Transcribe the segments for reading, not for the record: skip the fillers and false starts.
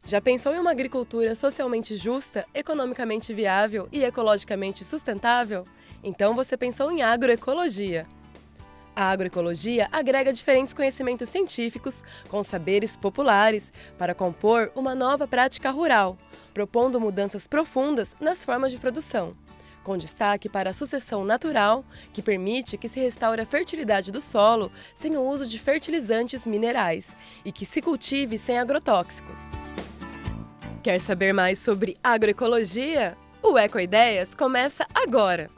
Já pensou em uma agricultura socialmente justa, economicamente viável e ecologicamente sustentável? Então você pensou em agroecologia. A agroecologia agrega diferentes conhecimentos científicos com saberes populares para compor uma nova prática rural, propondo mudanças profundas nas formas de produção, com destaque para a sucessão natural, que permite que se restaure a fertilidade do solo sem o uso de fertilizantes minerais e que se cultive sem agrotóxicos. Quer saber mais sobre agroecologia? O Ecoideias começa agora!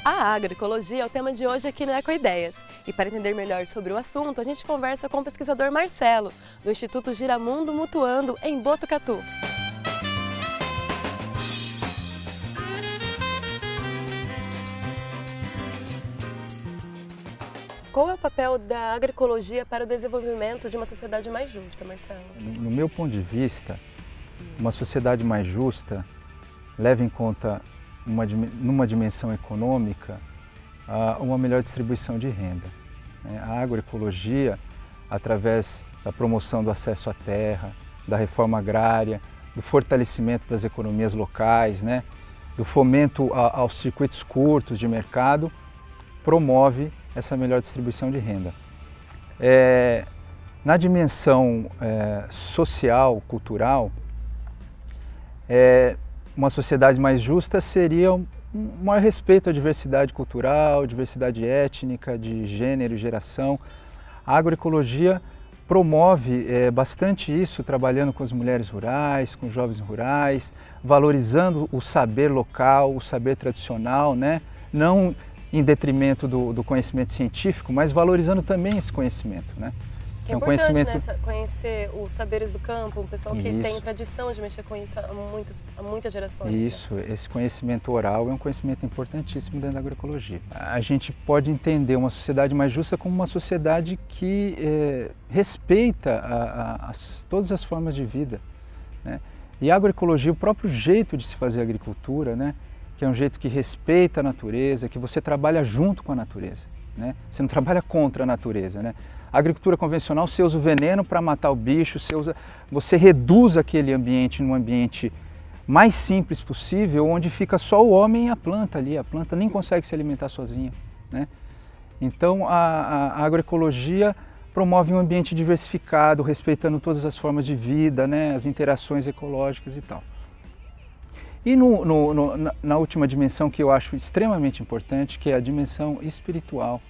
A agroecologia é o tema de hoje aqui no Ecoideias. E para entender melhor sobre o assunto, a gente conversa com o pesquisador Marcelo, do Instituto Giramundo Mutuando, em Botucatu. Qual é o papel da agroecologia para o desenvolvimento de uma sociedade mais justa, Marcelo? No meu ponto de vista, uma sociedade mais justa leva em conta, numa dimensão econômica, uma melhor distribuição de renda. A agroecologia, através da promoção do acesso à terra, da reforma agrária, do fortalecimento das economias locais, do fomento aos circuitos curtos de mercado, promove essa melhor distribuição de renda. Na dimensão social, cultural, uma sociedade mais justa seria um maior respeito à diversidade cultural, diversidade étnica, de gênero e geração. A agroecologia promove bastante isso, trabalhando com as mulheres rurais, com os jovens rurais, valorizando o saber local, o saber tradicional, não em detrimento do conhecimento científico, mas valorizando também esse conhecimento. É importante conhecer os saberes do campo, um pessoal que tem tradição de mexer com isso há muitas gerações. Isso, esse conhecimento oral é um conhecimento importantíssimo dentro da agroecologia. A gente pode entender uma sociedade mais justa como uma sociedade que respeita todas as formas de vida. E a agroecologia, o próprio jeito de se fazer agricultura, que é um jeito que respeita a natureza, que você trabalha junto com a natureza. Você não trabalha contra a natureza. A agricultura convencional, você usa o veneno para matar o bicho, você reduz aquele ambiente num ambiente mais simples possível, onde fica só o homem e a planta ali, a planta nem consegue se alimentar sozinha. Então a agroecologia promove um ambiente diversificado, respeitando todas as formas de vida, as interações ecológicas e tal. E na última dimensão que eu acho extremamente importante, que é a dimensão espiritual.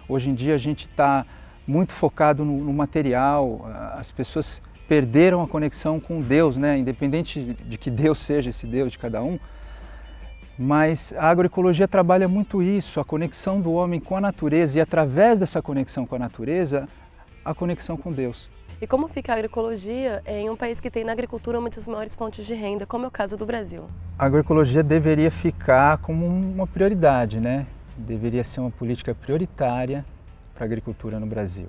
Hoje em dia a gente está muito focado no material, as pessoas perderam a conexão com Deus, independente de que Deus seja esse Deus de cada um, mas a agroecologia trabalha muito isso, a conexão do homem com a natureza e através dessa conexão com a natureza, a conexão com Deus. E como fica a agroecologia em um país que tem na agricultura uma das maiores fontes de renda, como é o caso do Brasil? A agroecologia deveria ficar como uma prioridade, deveria ser uma política prioritária para a agricultura no Brasil.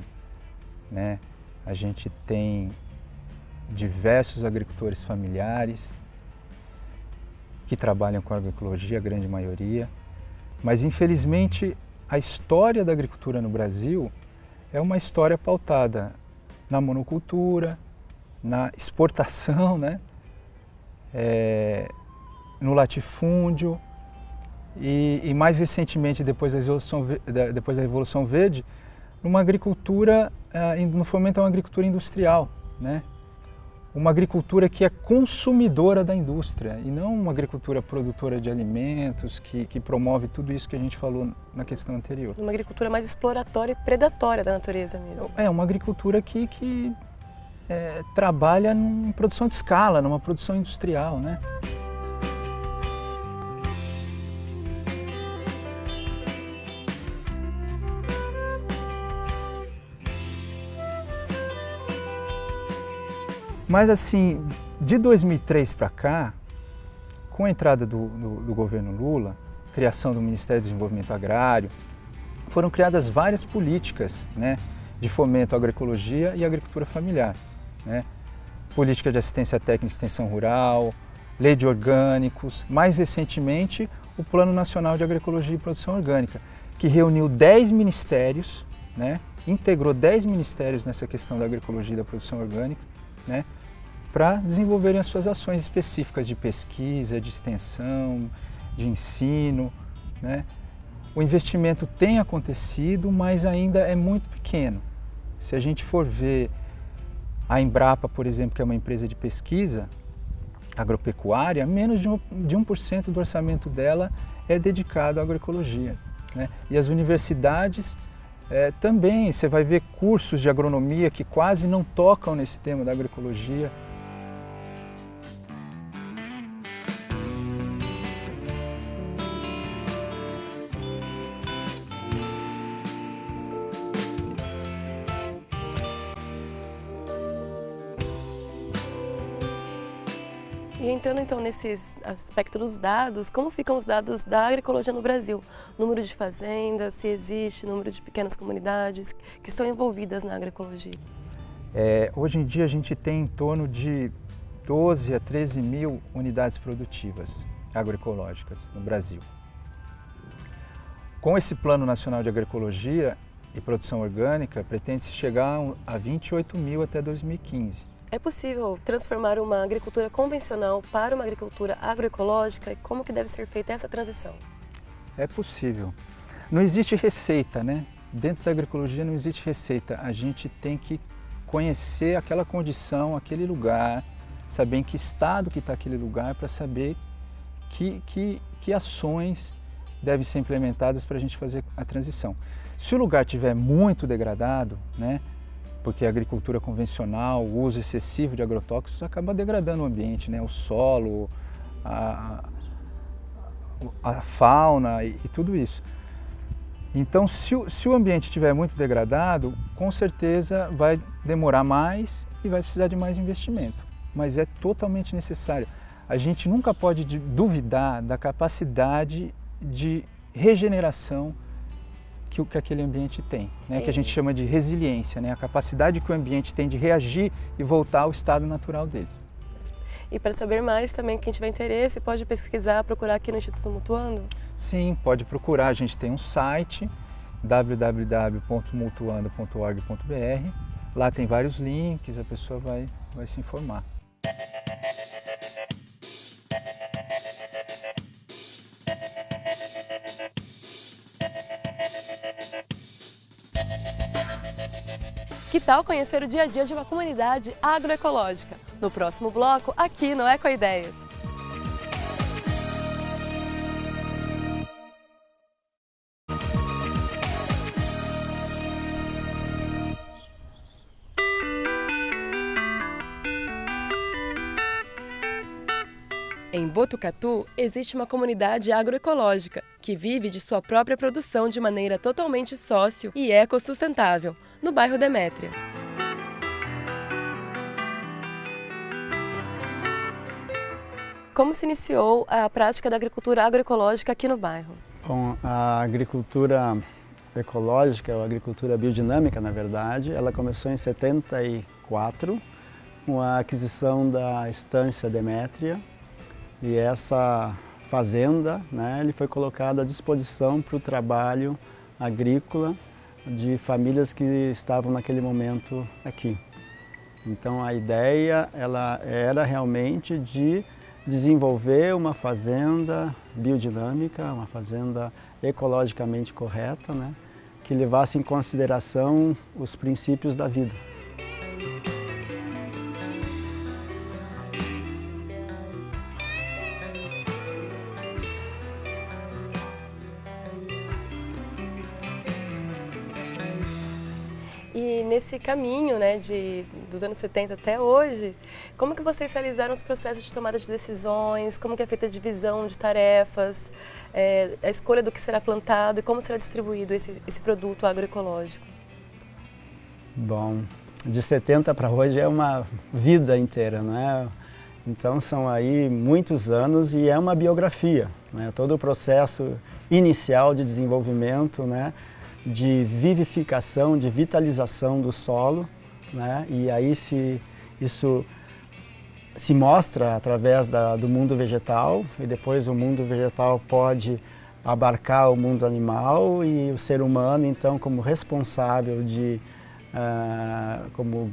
A gente tem diversos agricultores familiares que trabalham com a agroecologia, a grande maioria, mas infelizmente a história da agricultura no Brasil é uma história pautada na monocultura, na exportação, no latifúndio e mais recentemente, depois da Revolução Verde, numa agricultura, no fomento a uma agricultura industrial, uma agricultura que é consumidora da indústria e não uma agricultura produtora de alimentos que promove tudo isso que a gente falou na questão anterior. Uma agricultura mais exploratória e predatória da natureza mesmo. É uma agricultura que trabalha em produção de escala, numa produção industrial, Mas assim, de 2003 para cá, com a entrada do governo Lula, criação do Ministério do Desenvolvimento Agrário, foram criadas várias políticas, né, de fomento à agroecologia e à agricultura familiar, né? Política de assistência técnica e extensão rural, lei de orgânicos, mais recentemente o Plano Nacional de Agroecologia e Produção Orgânica, que reuniu 10 ministérios, né, integrou 10 ministérios nessa questão da agroecologia e da produção orgânica, né, para desenvolverem as suas ações específicas de pesquisa, de extensão, de ensino, né? O investimento tem acontecido, mas ainda é muito pequeno. Se a gente for ver a Embrapa, por exemplo, que é uma empresa de pesquisa agropecuária, menos de 1% do orçamento dela é dedicado à agroecologia, né? E as universidades também, você vai ver cursos de agronomia que quase não tocam nesse tema da agroecologia. E entrando então nesses aspectos dos dados, como ficam os dados da agroecologia no Brasil? Número de fazendas, se existe, número de pequenas comunidades que estão envolvidas na agroecologia? Hoje em dia a gente tem em torno de 12 a 13 mil unidades produtivas agroecológicas no Brasil. Com esse Plano Nacional de Agroecologia e Produção Orgânica, pretende-se chegar a 28 mil até 2015. É possível transformar uma agricultura convencional para uma agricultura agroecológica e como que deve ser feita essa transição? É possível. Não existe receita, né? Dentro da agroecologia não existe receita. A gente tem que conhecer aquela condição, aquele lugar, saber em que estado que está aquele lugar para saber que ações devem ser implementadas para a gente fazer a transição. Se o lugar estiver muito degradado, né? Porque a agricultura convencional, o uso excessivo de agrotóxicos acaba degradando o ambiente, né? O solo, a fauna e tudo isso. Então, se o ambiente estiver muito degradado, com certeza vai demorar mais e vai precisar de mais investimento. Mas é totalmente necessário. A gente nunca pode duvidar da capacidade de regeneração que aquele ambiente tem, né? Que a gente chama de resiliência, né? A capacidade que o ambiente tem de reagir e voltar ao estado natural dele. E para saber mais também, quem tiver interesse, pode pesquisar, procurar aqui no Instituto Mutuando? Sim, pode procurar. A gente tem um site, www.mutuando.org.br. Lá tem vários links, a pessoa vai se informar. Que tal conhecer o dia a dia de uma comunidade agroecológica? No próximo bloco, aqui no Ecoideias. Em Botucatu, existe uma comunidade agroecológica que vive de sua própria produção de maneira totalmente sócio e ecossustentável, no bairro Demétria. Como se iniciou a prática da agricultura agroecológica aqui no bairro? Bom, a agricultura ecológica, ou agricultura biodinâmica, na verdade, ela começou em 74, com a aquisição da estância Demétria. E essa fazenda, né, ele foi colocada à disposição para o trabalho agrícola de famílias que estavam naquele momento aqui. Então a ideia ela era realmente de desenvolver uma fazenda biodinâmica, uma fazenda ecologicamente correta, né, que levasse em consideração os princípios da vida. E nesse caminho, né, dos anos 70 até hoje, como que vocês realizaram os processos de tomada de decisões, como que é feita a divisão de tarefas, a escolha do que será plantado e como será distribuído esse produto agroecológico? Bom, de 70 para hoje é uma vida inteira, né? Então são aí muitos anos e é uma biografia, né? Todo o processo inicial de desenvolvimento, né? de vivificação, de vitalização do solo, né? E aí isso se mostra através do mundo vegetal, e depois o mundo vegetal pode abarcar o mundo animal, e o ser humano, então, como responsável como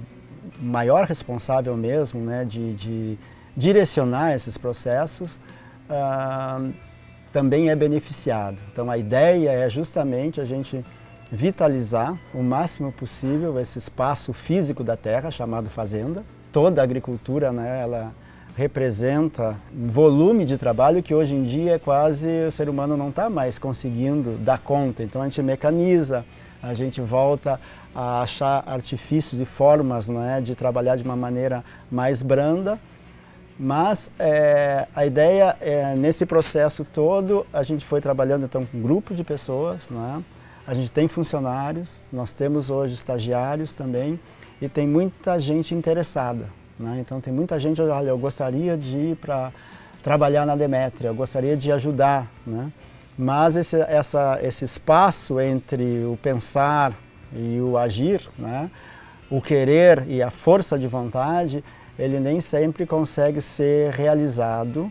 maior responsável mesmo, né, de direcionar esses processos, também é beneficiado. Então a ideia é justamente a gente vitalizar o máximo possível esse espaço físico da terra, chamado fazenda. Toda a agricultura, né, ela representa um volume de trabalho que hoje em dia quase o ser humano não está mais conseguindo dar conta. Então a gente mecaniza, a gente volta a achar artifícios e formas, né, de trabalhar de uma maneira mais branda. Mas a ideia é, nesse processo todo, a gente foi trabalhando então com um grupo de pessoas, né? A gente tem funcionários, nós temos hoje estagiários também, e tem muita gente interessada, né? Então tem muita gente, olha, eu gostaria de ir para trabalhar na Demétria, eu gostaria de ajudar, né? Mas esse espaço entre o pensar e o agir, né? O querer e a força de vontade, ele nem sempre consegue ser realizado,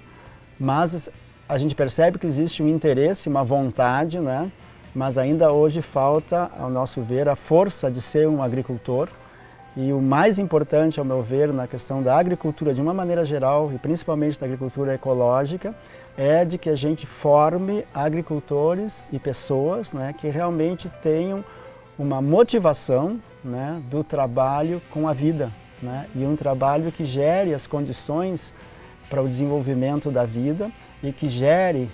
mas a gente percebe que existe um interesse, uma vontade, né? Mas ainda hoje falta, ao nosso ver, a força de ser um agricultor. E o mais importante, ao meu ver, na questão da agricultura de uma maneira geral, e principalmente da agricultura ecológica, é de que a gente forme agricultores e pessoas, né, que realmente tenham uma motivação, né, do trabalho com a vida, né, e um trabalho que gere as condições para o desenvolvimento da vida e que gere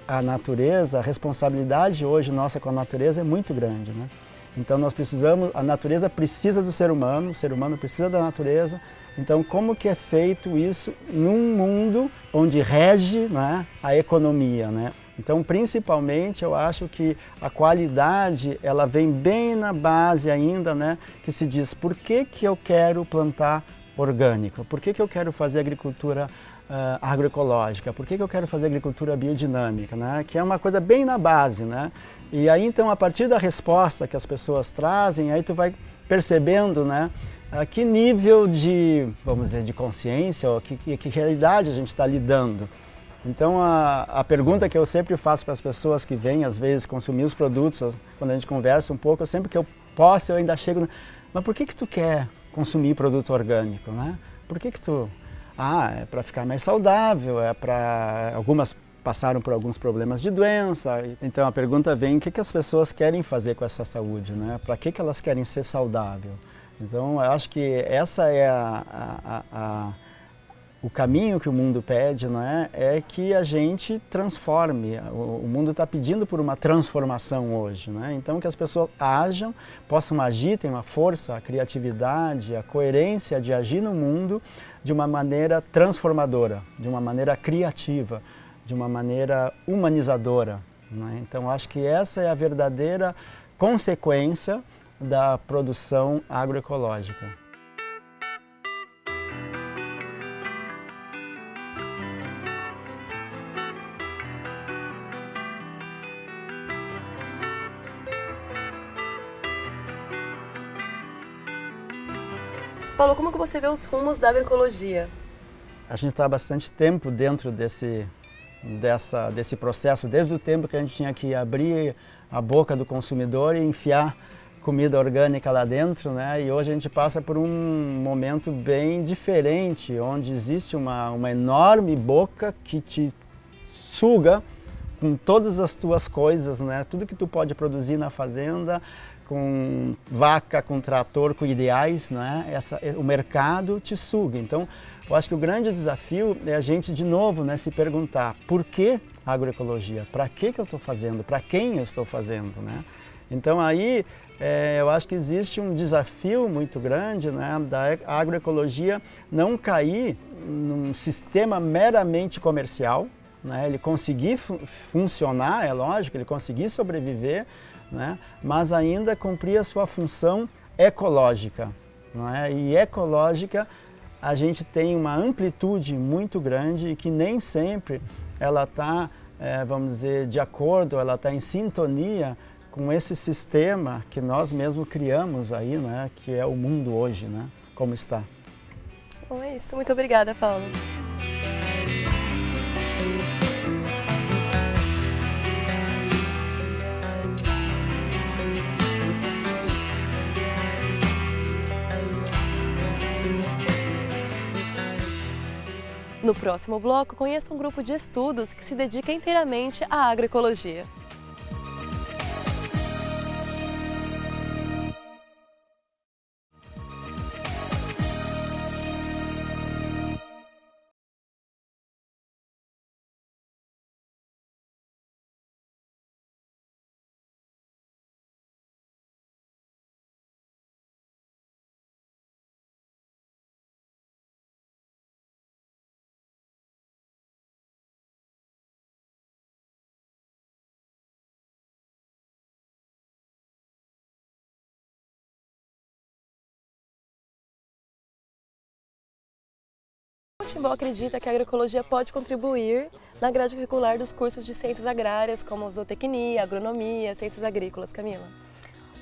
a natureza. A responsabilidade hoje nossa com a natureza é muito grande, né? Então nós precisamos, a natureza precisa do ser humano, o ser humano precisa da natureza. Então como que é feito isso num mundo onde rege, né, a economia, né? Então principalmente eu acho que a qualidade ela vem bem na base ainda, né, que se diz por que eu quero plantar orgânico, por que eu quero fazer agricultura agroecológica, por que eu quero fazer agricultura biodinâmica, né? Que é uma coisa bem na base, né? E aí então a partir da resposta que as pessoas trazem, aí tu vai percebendo, né, a que nível de, vamos dizer, de consciência ou que realidade a gente está lidando. Então a pergunta que eu sempre faço para as pessoas que vêm às vezes consumir os produtos, quando a gente conversa um pouco, sempre que eu posso eu ainda chego, mas por que tu quer consumir produto orgânico, né? Por que tu... é para ficar mais saudável, é para... Algumas passaram por alguns problemas de doença. Então a pergunta vem, o que as pessoas querem fazer com essa saúde, né? Para que elas querem ser saudáveis? Então eu acho que essa é o caminho que o mundo pede, né? É que a gente transforme. O mundo está pedindo por uma transformação hoje, né? Então que as pessoas ajam, possam agir, tenham a força, a criatividade, a coerência de agir no mundo de uma maneira transformadora, de uma maneira criativa, de uma maneira humanizadora, né? Então acho que essa é a verdadeira consequência da produção agroecológica. Paulo, como que você vê os rumos da agroecologia? A gente está há bastante tempo dentro desse processo, desde o tempo que a gente tinha que abrir a boca do consumidor e enfiar comida orgânica lá dentro, né? E hoje a gente passa por um momento bem diferente, onde existe uma enorme boca que te suga com todas as tuas coisas, né? Tudo que tu pode produzir na fazenda, com vaca, com trator, com ideais, né? O mercado te suga. Então, eu acho que o grande desafio é a gente, de novo, né, se perguntar por que a agroecologia? Para que eu estou fazendo? Para quem eu estou fazendo, né? Então, aí, eu acho que existe um desafio muito grande, né, da agroecologia não cair num sistema meramente comercial, né? Ele conseguir funcionar, é lógico, ele conseguir sobreviver, né? Mas ainda cumprir a sua função ecológica, não é? E ecológica a gente tem uma amplitude muito grande e que nem sempre ela está, vamos dizer, de acordo, ela está em sintonia com esse sistema que nós mesmos criamos aí, né, que é o mundo hoje, né, como está. Bom, é isso. Muito obrigada, Paulo. No próximo bloco, conheça um grupo de estudos que se dedica inteiramente à agroecologia. O Timbó acredita que a agroecologia pode contribuir na grade curricular dos cursos de ciências agrárias, como zootecnia, agronomia, ciências agrícolas. Camila?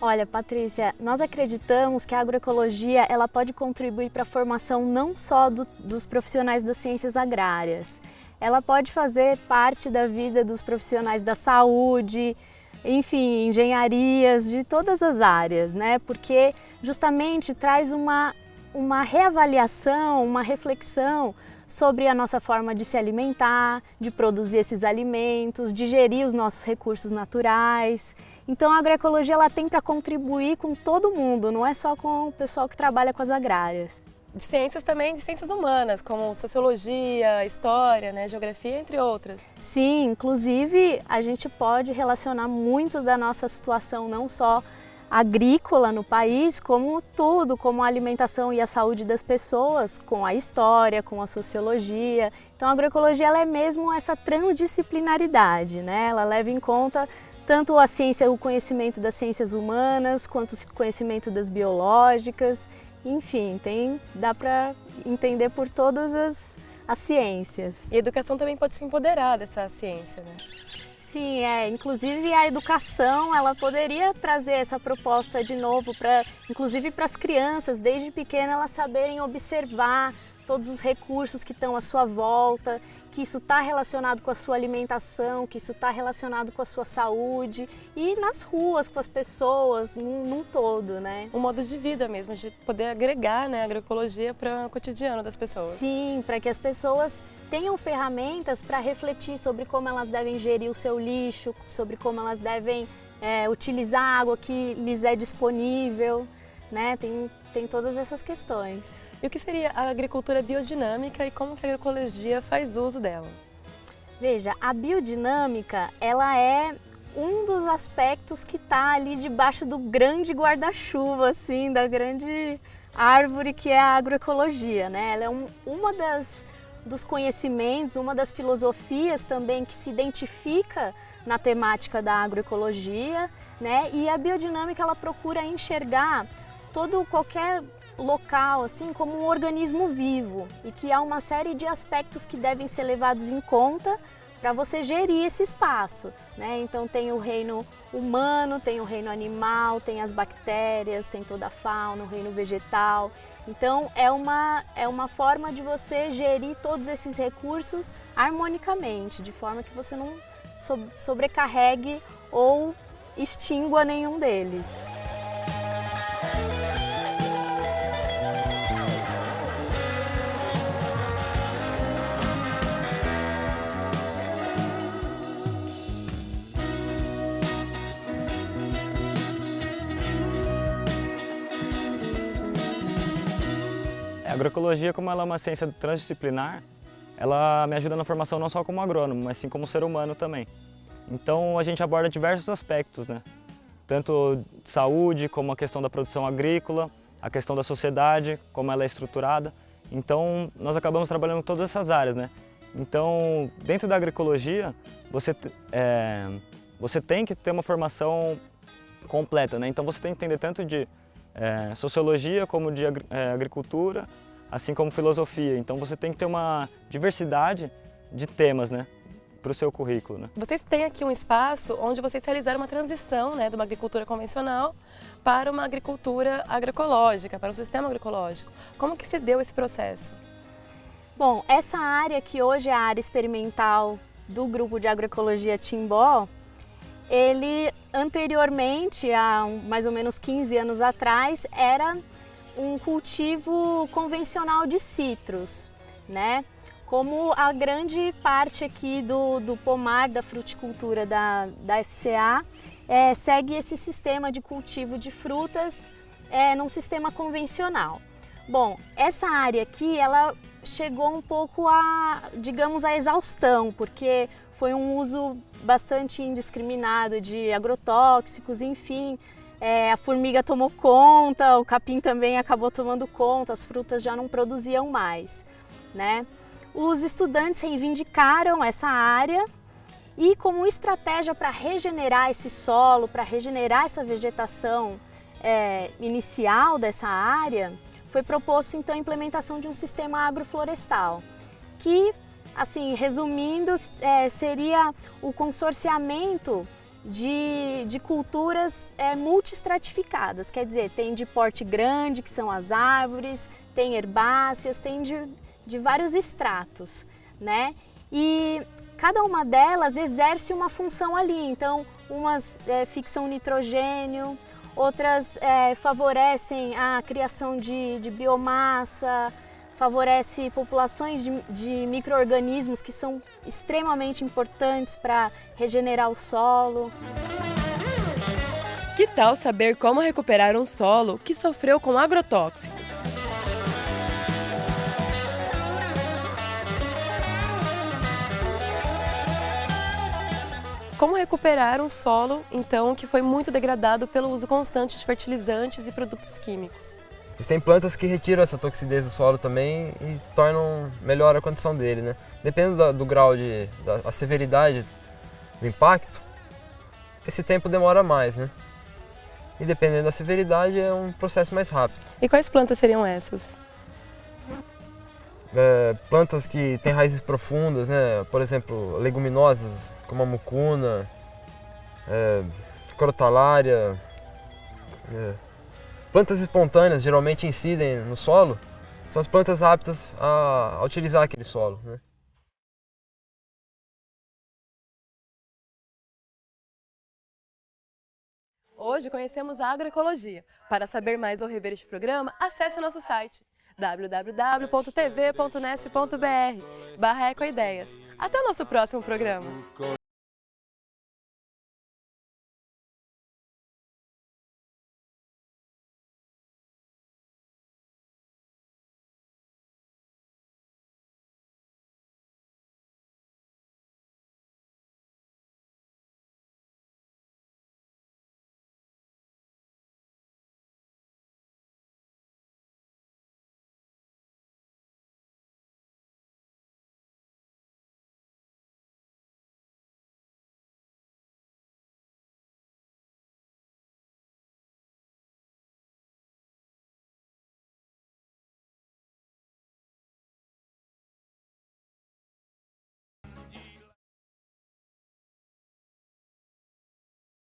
Olha, Patrícia, nós acreditamos que a agroecologia ela pode contribuir para a formação não só dos profissionais das ciências agrárias, ela pode fazer parte da vida dos profissionais da saúde, enfim, engenharias, de todas as áreas, né? Porque justamente traz uma reavaliação, uma reflexão sobre a nossa forma de se alimentar, de produzir esses alimentos, de gerir os nossos recursos naturais. Então a agroecologia ela tem para contribuir com todo mundo, não é só com o pessoal que trabalha com as agrárias. De ciências também, de ciências humanas, como sociologia, história, né, geografia, entre outras. Sim, inclusive a gente pode relacionar muito da nossa situação não só agrícola no país, como tudo, como a alimentação e a saúde das pessoas, com a história, com a sociologia. Então a agroecologia ela é mesmo essa transdisciplinaridade, né? Ela leva em conta tanto a ciência, o conhecimento das ciências humanas, quanto o conhecimento das biológicas, enfim, dá para entender por todas as ciências. E a educação também pode se empoderar dessa ciência, né? Sim, inclusive a educação ela poderia trazer essa proposta de novo, inclusive para as crianças, desde pequena elas saberem observar todos os recursos que estão à sua volta, que isso está relacionado com a sua alimentação, que isso está relacionado com a sua saúde e nas ruas, com as pessoas, num todo, né? Um modo de vida mesmo, de poder agregar, né, a agroecologia para o cotidiano das pessoas. Sim, para que as pessoas tenham ferramentas para refletir sobre como elas devem gerir o seu lixo, sobre como elas devem utilizar a água que lhes é disponível, né? Tem todas essas questões. E o que seria a agricultura biodinâmica e como que a agroecologia faz uso dela? Veja, a biodinâmica ela é um dos aspectos que está ali debaixo do grande guarda-chuva, assim, da grande árvore que é a agroecologia, né? Ela é dos conhecimentos, uma das filosofias também que se identifica na temática da agroecologia, né? E a biodinâmica ela procura enxergar qualquer local assim como um organismo vivo e que há uma série de aspectos que devem ser levados em conta para você gerir esse espaço, né? Então tem o reino humano, tem o reino animal, tem as bactérias, tem toda a fauna, o reino vegetal. Então é uma forma de você gerir todos esses recursos harmonicamente, de forma que você não sobrecarregue ou extingua nenhum deles. A agroecologia, como ela é uma ciência transdisciplinar, ela me ajuda na formação não só como agrônomo, mas sim como ser humano também. Então a gente aborda diversos aspectos, né? Tanto de saúde, como a questão da produção agrícola, a questão da sociedade, como ela é estruturada. Então nós acabamos trabalhando em todas essas áreas, né? Então dentro da agroecologia você tem que ter uma formação completa, né? Então você tem que entender tanto de sociologia como de agricultura, assim como filosofia. Então você tem que ter uma diversidade de temas, né? para o seu currículo, né? Vocês têm aqui um espaço onde vocês realizaram uma transição, né, de uma agricultura convencional para uma agricultura agroecológica, para um sistema agroecológico. Como que se deu esse processo? Bom, essa área que hoje é a área experimental do Grupo de Agroecologia Timbó, ele anteriormente, há mais ou menos 15 anos atrás, era um cultivo convencional de citros, né? Como a grande parte aqui do pomar da fruticultura da FCA segue esse sistema de cultivo de frutas num sistema convencional. Bom, essa área aqui, ela chegou um pouco digamos, à exaustão, porque foi um uso bastante indiscriminado de agrotóxicos, enfim, a formiga tomou conta, o capim também acabou tomando conta, as frutas já não produziam mais, né? Os estudantes reivindicaram essa área e, como estratégia para regenerar esse solo, para regenerar essa vegetação inicial dessa área, foi proposto então a implementação de um sistema agroflorestal, que, assim, resumindo, seria o consorciamento de culturas multiestratificadas, quer dizer, tem de porte grande, que são as árvores, tem herbáceas, tem de vários estratos, né? E cada uma delas exerce uma função ali, então umas fixam nitrogênio, outras favorecem a criação de biomassa, favorece populações de micro-organismos que são extremamente importantes para regenerar o solo. Que tal saber como recuperar um solo que sofreu com agrotóxicos? Como recuperar um solo, então, que foi muito degradado pelo uso constante de fertilizantes e produtos químicos? Existem plantas que retiram essa toxidez do solo também e tornam melhor a condição dele, né? Dependendo do grau da severidade do impacto, esse tempo demora mais, né? E dependendo da severidade é um processo mais rápido. E quais plantas seriam essas? Plantas que têm raízes profundas, né? Por exemplo, leguminosas como a mucuna, crotalária. Plantas espontâneas geralmente incidem no solo, são as plantas aptas a utilizar aquele solo, né? Hoje conhecemos a agroecologia. Para saber mais ou rever este programa, acesse o nosso site www.tv.nesp.br/ecoideias. Até o nosso próximo programa!